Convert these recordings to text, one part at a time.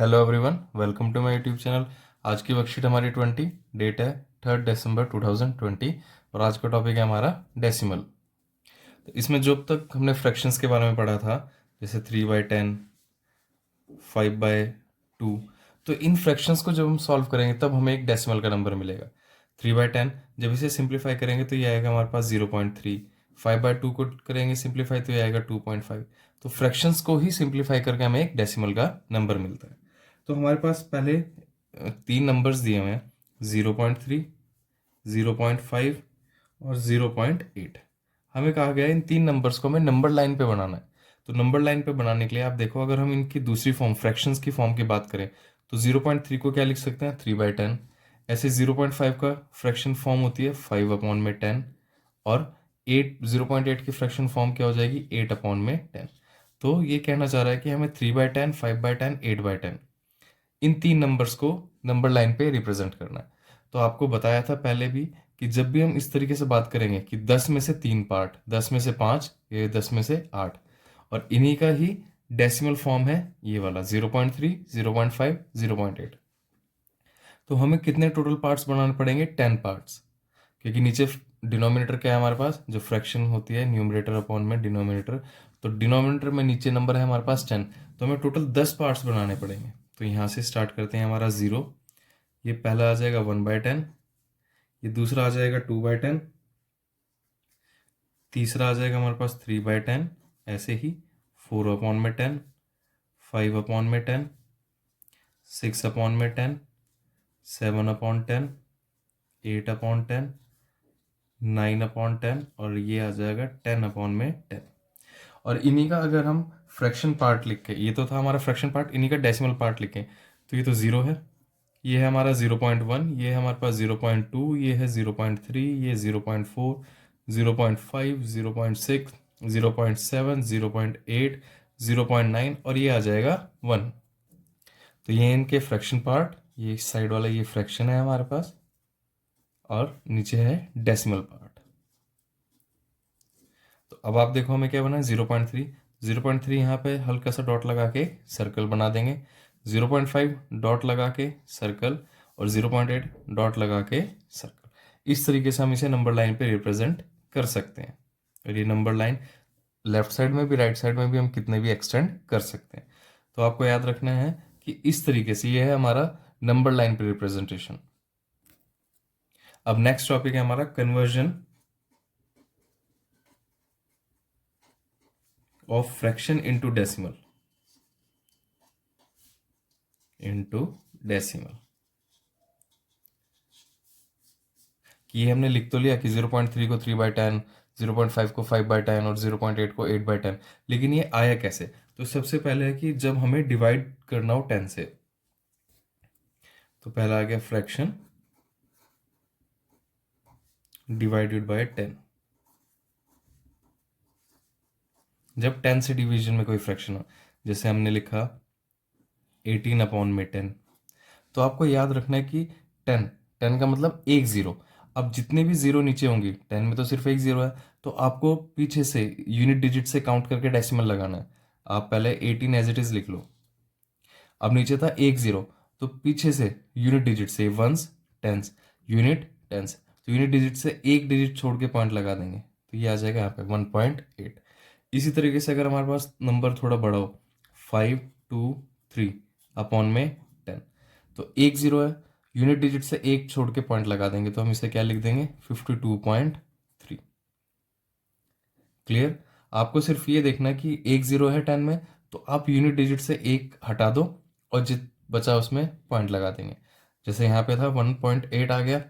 Hello everyone, welcome to my YouTube channel. आज की worksheet हमारी 20 डेट है 3 दिसंबर 2020 और आज का टॉपिक है हमारा डेसिमल। तो इसमें जो अब तक हमने फ्रैक्शंस के बारे में पढ़ा था, जैसे 3/10, 5/2, तो इन फ्रैक्शंस को जब हम सॉल्व करेंगे तब हमें एक डेसिमल का नंबर मिलेगा। 3/10 जब इसे सिंप्लीफाई करेंगे तो ये आएगा हमारे पास 0.3। 5/2 को करेंगे सिंप्लीफाई तो ये आएगा 2.5। तो फ्रैक्शंस को ही सिंप्लीफाई करके हमें एक डेसिमल का नंबर मिलता है। तो हमारे पास पहले तीन नंबर्स दिए हुए हैं, 0.3, 0.5 और 0.8। हमें कहा गया है इन तीन नंबर्स को हमें नंबर लाइन पे बनाना है। तो नंबर लाइन पे बनाने के लिए आप देखो, अगर हम इनकी दूसरी फॉर्म फ्रैक्शंस की फॉर्म की बात करें तो 0.3 को क्या लिख सकते हैं, 3/10। ऐसे 0.5 का फ्रैक्शन फॉर्म होती है 5/10 और 0.8 की फ्रैक्शन फॉर्म क्या हो जाएगी, 8/10। तो ये कहना चाह रहा है कि हमें 3/10, 5/10, 8/10 इन तीन नंबर्स को नंबर लाइन पे रिप्रेजेंट करना है। तो आपको बताया था पहले भी कि जब भी हम इस तरीके से बात करेंगे कि 10 में से 3 पार्ट, 10 में से 5, ये 10 में से 8, और इन्हीं का ही डेसिमल फॉर्म है ये वाला 0.3, 0.5, 0.8। तो हमें कितने टोटल पार्ट्स बनाने पड़ेंगे, 10 पार्ट्स, क्योंकि नीचे डिनोमिनेटर क्या है हमारे पास, जो फ्रैक्शन होती है न्यूमरेटर अपॉन में डिनोमिनेटर, तो डिनोमिनेटर में नीचे नंबर है हमारे पास 10, तो हमें टोटल 10 पार्ट्स बनाने पड़ेंगे। तो यहाँ से स्टार्ट करते हैं, हमारा 0, ये पहला आ जाएगा 1/10, ये दूसरा आ जाएगा 2/10, तीसरा आ जाएगा हमारे पास 3/10, ऐसे ही 4/10, 5/10, 6/10, 7/10, 8/10, 9/10 और ये आ जाएगा 10/10। और इन्हीं का अगर हम फ्रैक्शन पार्ट लिख के, ये तो था हमारा फ्रैक्शन पार्ट, इन्हीं का डेसिमल पार्ट लिखें तो ये तो 0 है, ये है हमारा 0.1, ये है हमारे पास 0.2, ये है 0.3, ये 0.4, 0.5, 0.6, 0.7, 0.8, 0.9 और ये आ जाएगा 1। तो ये इनके फ्रैक्शन पार्ट, ये साइड वाला ये फ्रैक्शन है हमारे पास, और नीचे है डेसिमल पार्ट। तो अब आप देखो हमें क्या बना है, 0.3, 0.3 यहाँ पे हल्का सा डॉट लगा के सर्कल बना देंगे, 0.5 डॉट लगा के सर्कल, और 0.8 डॉट लगा के सर्कल। इस तरीके से हम इसे नंबर लाइन पे रिप्रेजेंट कर सकते हैं। और ये नंबर लाइन लेफ्ट साइड में भी राइट साइड में भी हम कितने भी एक्सटेंड कर सकते हैं। तो आपको याद रखना है कि इस तरीके से ये है हमारा नंबर लाइन पे रिप्रेजेंटेशन। अब नेक्स्ट टॉपिक है हमारा conversion of fraction into decimal. कि ये हमने लिख तो लिया कि 0.3 को 3/10, 0.5 को 5/10 और 0.8 को 8/10, लेकिन ये आया कैसे? तो सबसे पहले है कि जब हमें डिवाइड करना हो 10 से, तो पहला आ गया फ्रैक्शन डिवाइडेड बाय 10। जब 10 से डिवीजन में कोई फ्रैक्शन हो, जैसे हमने लिखा 18/10, तो आपको याद रखना है कि 10, 10 का मतलब एक जीरो। अब जितने भी जीरो नीचे होंगी, 10 में तो सिर्फ एक जीरो है, तो आपको पीछे से यूनिट डिजिट से काउंट करके डेसिमल लगाना है। आप पहले 18 एज इट इज लिख लो। अब नीचे था एक जीरो, तो पीछे से यूनिट डिजिट से वंस, टेंस, यूनिट, टेंस, तो यूनिट डिजिट से एक डिजिट छोड़ के पॉइंट लगा देंगे, तो ये आ जाएगा यहाँ पे 1.8। इसी तरीके से अगर हमारे पास नंबर थोड़ा बड़ा हो, 5, 2, 3/में 10, तो एक जीरो है, यूनिट डिजिट से एक छोड़ के पॉइंट लगा देंगे, तो हम इसे क्या लिख देंगे, 52.3। क्लियर? आपको सिर्फ ये देखना है कि एक जीरो है 10 में, तो आप यूनिट डिजिट से एक हटा दो और जित बचा उसमें पॉइंट लगा देंगे। जैसे यहाँ पे था 1.8 आ गया,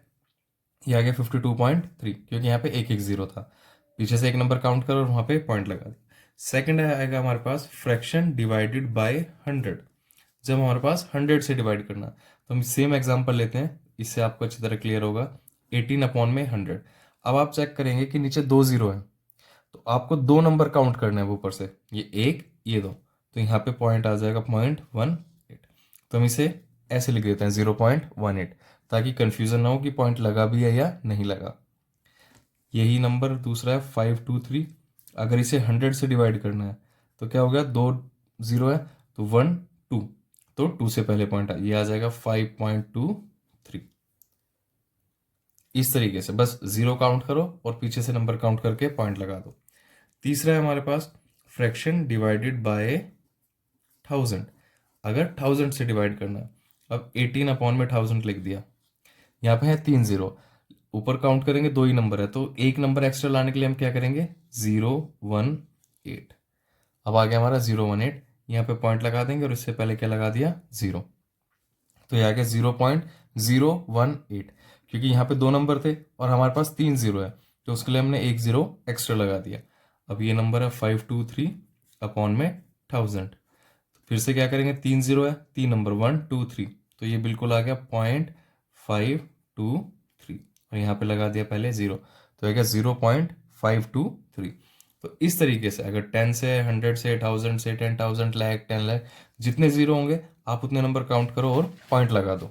ये आ गया 52.3, क्योंकि यहाँ पे एक एक जीरो था, पीछे से एक नंबर काउंट करो और वहाँ पे पॉइंट लगा दो। सेकंड आएगा हमारे पास फ्रैक्शन डिवाइडेड बाय 100। जब हमारे पास 100 से डिवाइड करना, तो हम सेम एग्जांपल लेते हैं, इससे आपको अच्छी तरह क्लियर होगा। 18/100। अब आप चेक करेंगे कि नीचे दो जीरो है, तो आपको दो नंबर काउंट करना है वो ऊपर से, ये एक, ये दो, तो यहाँ पे पॉइंट आ जाएगा 0.18। तो हम इसे ऐसे लिख देते हैं 0.18, ताकि कंफ्यूजन ना हो कि पॉइंट लगा भी है या नहीं लगा। यही नंबर दूसरा है 523। अगर इसे 100 से डिवाइड करना है तो क्या हो गया, दो जीरो है तो 1, 2, तो 2 से पहले पॉइंट ये आ जाएगा 5.23। इस तरीके से बस 0 काउंट करो और पीछे से नंबर काउंट करके पॉइंट लगा दो। तीसरा है हमारे पास फ्रैक्शन डिवाइडेड बाय 1000। अगर 1000 से डिवाइड करना है, अब 18 अपॉन में 1000 लिख दिया, यहाँ पे है 3 0, ऊपर काउंट करेंगे 2 ही नंबर है, तो एक नंबर एक्स्ट्रा लाने के लिए हम क्या करेंगे 018। अब आ गया हमारा 018, यहाँ पे पॉइंट लगा देंगे और इससे पहले क्या लगा दिया 0, तो ये आ गया 0.018। क्योंकि यहाँ पे 2 नंबर थे और हमारे पास 3 0 है, तो उसके लिए हमने 1 0 एक्स्ट्रा लगा दिया। अब ये नंबर है 523 अपॉन में 1000। फिर से क्या करेंगे 3 0 है, 3 नंबर 1 2 3, तो ये बिल्कुल आ गया 0.523 और यहाँ पे लगा दिया पहले 0, तो आ गया 0.523। तो इस तरीके से अगर 10 से 100 से 1000 से 10,000 लाख 10 लाख जितने जीरो होंगे आप उतने नंबर काउंट करो और पॉइंट लगा दो।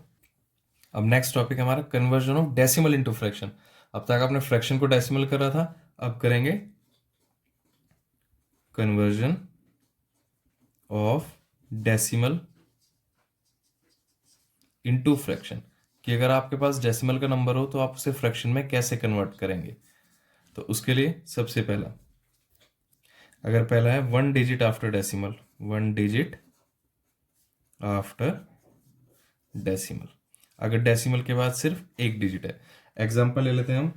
अब नेक्स्ट टॉपिक है हमारा conversion of decimal into fraction. अब तक आपने फ्रैक्शन को डेसिमल करा था, अब करेंगे conversion of decimal into fraction, कि अगर आपके पास डेसिमल का नंबर हो तो आप उसे फ्रैक्शन में कैसे कन्वर्ट करेंगे। तो उसके लिए सबसे पहला, अगर पहला है 1 digit after decimal, 1 digit after decimal, अगर डेसिमल के बाद सिर्फ एक डिजिट है, एग्जांपल ले लेते हैं हम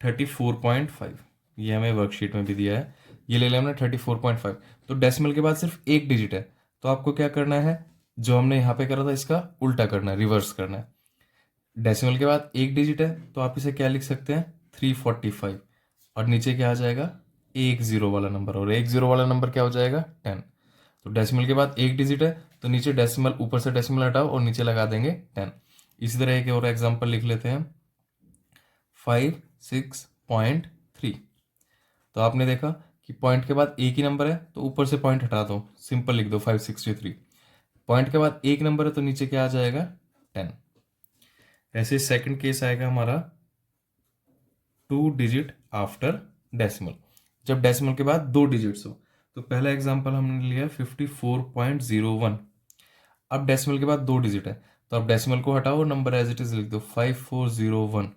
34.5, ये हमें वर्कशीट में भी दिया है, ये ले लें हमने 34.5, तो डेसिमल के बाद सिर्फ एक डिजिट है, तो आपको क्या करना है, जो हमने यहाँ पे करा था इसका उल्टा करना है, रिवर्स करना है। डेसिमल के बाद एक डिजिट है तो आप इसे क्या लिख सकते हैं 345, और नीचे क्या आ जाएगा एक जीरो वाला नंबर, और एक जीरो वाला नंबर क्या हो जाएगा 10। तो डेसिमल के बाद एक डिजिट है तो नीचे डेसिमल, ऊपर से डेसिमल हटाओ और नीचे लगा देंगे 10। इसी तरह एक और एग्जांपल लिख लेते हैं 56.3। तो आपने देखा कि पॉइंट के बाद एक ही नंबर है तो ऊपर से पॉइंट हटा दो, सिंपल लिख दो 563। पॉइंट के बाद एक नंबर है तो नीचे क्या आ जाएगा 10। ऐसे सेकंड केस आएगा हमारा 2 डिजिट आफ्टर डेसिमल, जब डेसिमल के बाद 2 डिजिट्स हो। तो पहला एग्जांपल हमने लिया 54.01, अब डेसिमल के बाद 2 डिजिट है तो अब डेसिमल को हटाओ और नंबर एज इट इज लिख दो 5401।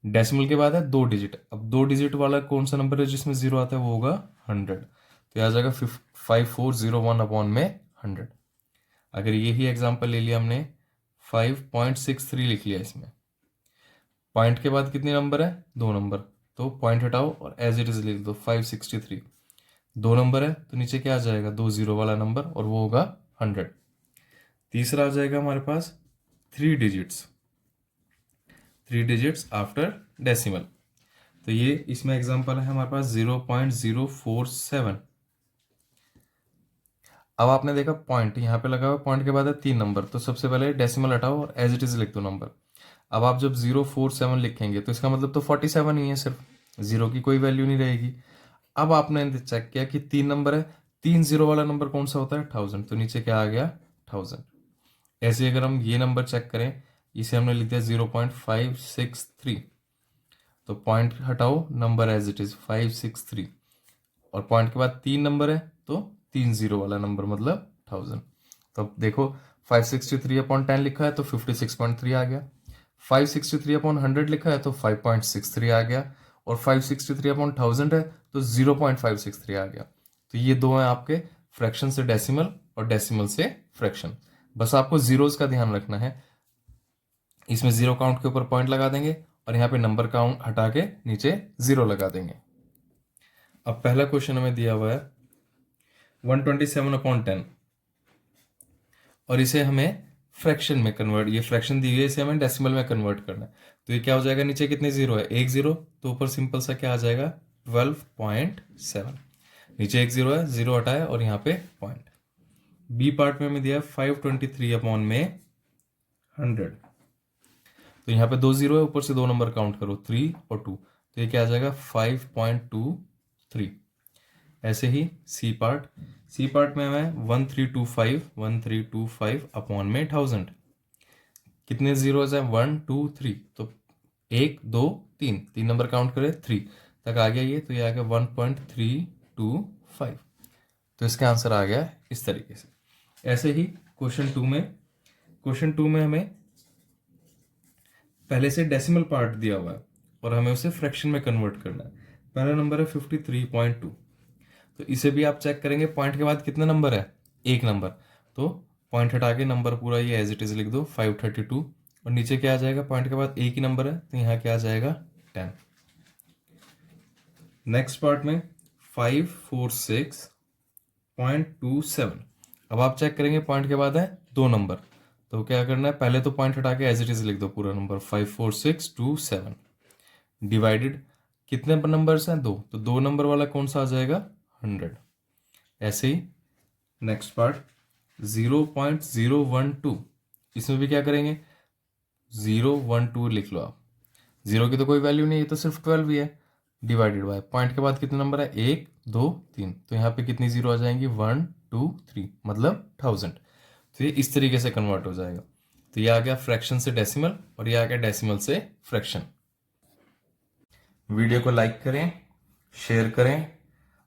डेसिमल के बाद है 2 डिजिट, अब 2 डिजिट वाला कौन सा नंबर है जिसमें 0 आता है, वो होगा 100, तो यह आ जाएगा 5401 अपॉन में 100। अगर यही एग्जांपल ले लिया हमने 5.63 लिख लिया, इसमें पॉइंट के बाद कितने नंबर है 2 नंबर, तो पॉइंट हटाओ और एज इट इज लिख दो 563। 2 नंबर है तो नीचे क्या आ जाएगा 2 जीरो वाला नंबर और वो होगा 100। तीसरा आ जाएगा हमारे पास 3 डिजिट्स आफ्टर डेसिमल, तो ये इसमें एग्जांपल है हमारे पास 0.047। अब आपने देखा पॉइंट यहाँ पे लगा हुआ, पॉइंट के बाद है 3 नंबर, तो सबसे पहले डेसिमल हटाओ और एज इट इज लिख दो नंबर। अब आप जब 047 लिखेंगे तो इसका मतलब तो 47 ही है, सिर्फ जीरो की कोई वैल्यू नहीं रहेगी। अब आपने चेक किया कि 3 नंबर है, 3 जीरो वाला नंबर कौन सा होता है 1000, तो नीचे क्या आ गया 1000। ऐसे अगर हम ये नंबर चेक करें, इसे हमने लिख दिया 0.563, तो पॉइंट हटाओ नंबर एज इट इज 563, और पॉइंट के बाद 3 नंबर है तो 3 जीरो वाला नंबर मतलब 1000। तो अब देखो 563 अपॉन 10 लिखा है तो 56.3 आ गया, 563 अपॉन 100 लिखा है तो 5.63 आ गया, और 563 अपॉन 1000 है तो 0.563 आ गया। तो ये दो हैं आपके फ्रैक्शन से डेसिमल और डेसिमल से फ्रैक्शन। बस आपको जीरोस का ध्यान रखना है, इसमें जीरो काउंट के ऊपर पॉइंट लगा देंगे और यहाँ पे नंबर काउंट हटा के नीचे जीरो लगा देंगे। अब पहला क्वेश्चन हमें दिया हुआ है 127 अपॉन 10, और इसे हमें फ्रैक्शन में कन्वर्ट, ये फ्रैक्शन दी हुई है, इसे हमें डेसिमल में कन्वर्ट करना है। तो ये क्या हो जाएगा, नीचे कितने जीरो है एक जीरो, तो ऊपर सिंपल सा क्या आ जाएगा 12.7, नीचे एक जीरो है, जीरो हटाया और यहाँ पे पॉइंट। बी पार्ट में हमें दिया 523 अपॉन में 100, तो यहाँ पे 2 जीरो है, ऊपर से 2 नंबर काउंट करो 3 और 2, तो ये क्या आ जाएगा 5.23। ऐसे ही सी पार्ट में हमें 1325 अपॉन में 1000, कितने जीरोज हैं 1 2 3, तो 1 2 3, 3 नंबर काउंट करें 3 तक आ गया ये, तो ये आ गया 1.325, तो इसका आंसर आ गया इस तरीके से। ऐसे ही क्वेश्चन टू में हमें पहले से डेसिमल पार्ट दिया हुआ है और हमें उसे फ्रैक्शन में कन्वर्ट करना है। पहला नंबर है 53.2। तो इसे भी आप चेक करेंगे, पॉइंट के बाद कितना नंबर है, एक नंबर, तो पॉइंट हटा के नंबर पूरा ये एज इट इज लिख दो 532, और नीचे क्या आ जाएगा, पॉइंट के बाद एक ही नंबर है तो यहाँ क्या आ जाएगा 10। नेक्स्ट पार्ट में 546.27। अब आप चेक करेंगे पॉइंट के बाद है दो नंबर, तो क्या करना है, पहले तो पॉइंट हटा के एज इट इज लिख दो पूरा नंबर 54627 डिवाइडेड कितने नंबर्स हैं, दो, तो दो नंबर वाला कौन सा आ जाएगा 100। ऐसे ही नेक्स्ट पार्ट 0.012, इसमें भी क्या करेंगे 012 लिख लो आप, जीरो की तो कोई वैल्यू नहीं है, तो सिर्फ 12 ही है, डिवाइडेड बाय पॉइंट के बाद कितने नंबर है, 1 2 3, तो यहाँ पे कितनी जीरो आ जाएंगी 1 2 3, मतलब 1000। तो ये इस तरीके से कन्वर्ट हो जाएगा। तो ये आ गया फ्रैक्शन से डेसिमल और ये आ गया डेसिमल से फ्रैक्शन। वीडियो को लाइक करें, शेयर करें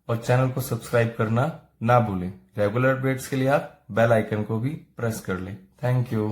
और चैनल को सब्सक्राइब करना ना भूलें। रेगुलर अपडेट्स के लिए आप बेल आइकन को भी प्रेस कर लें। Thank you.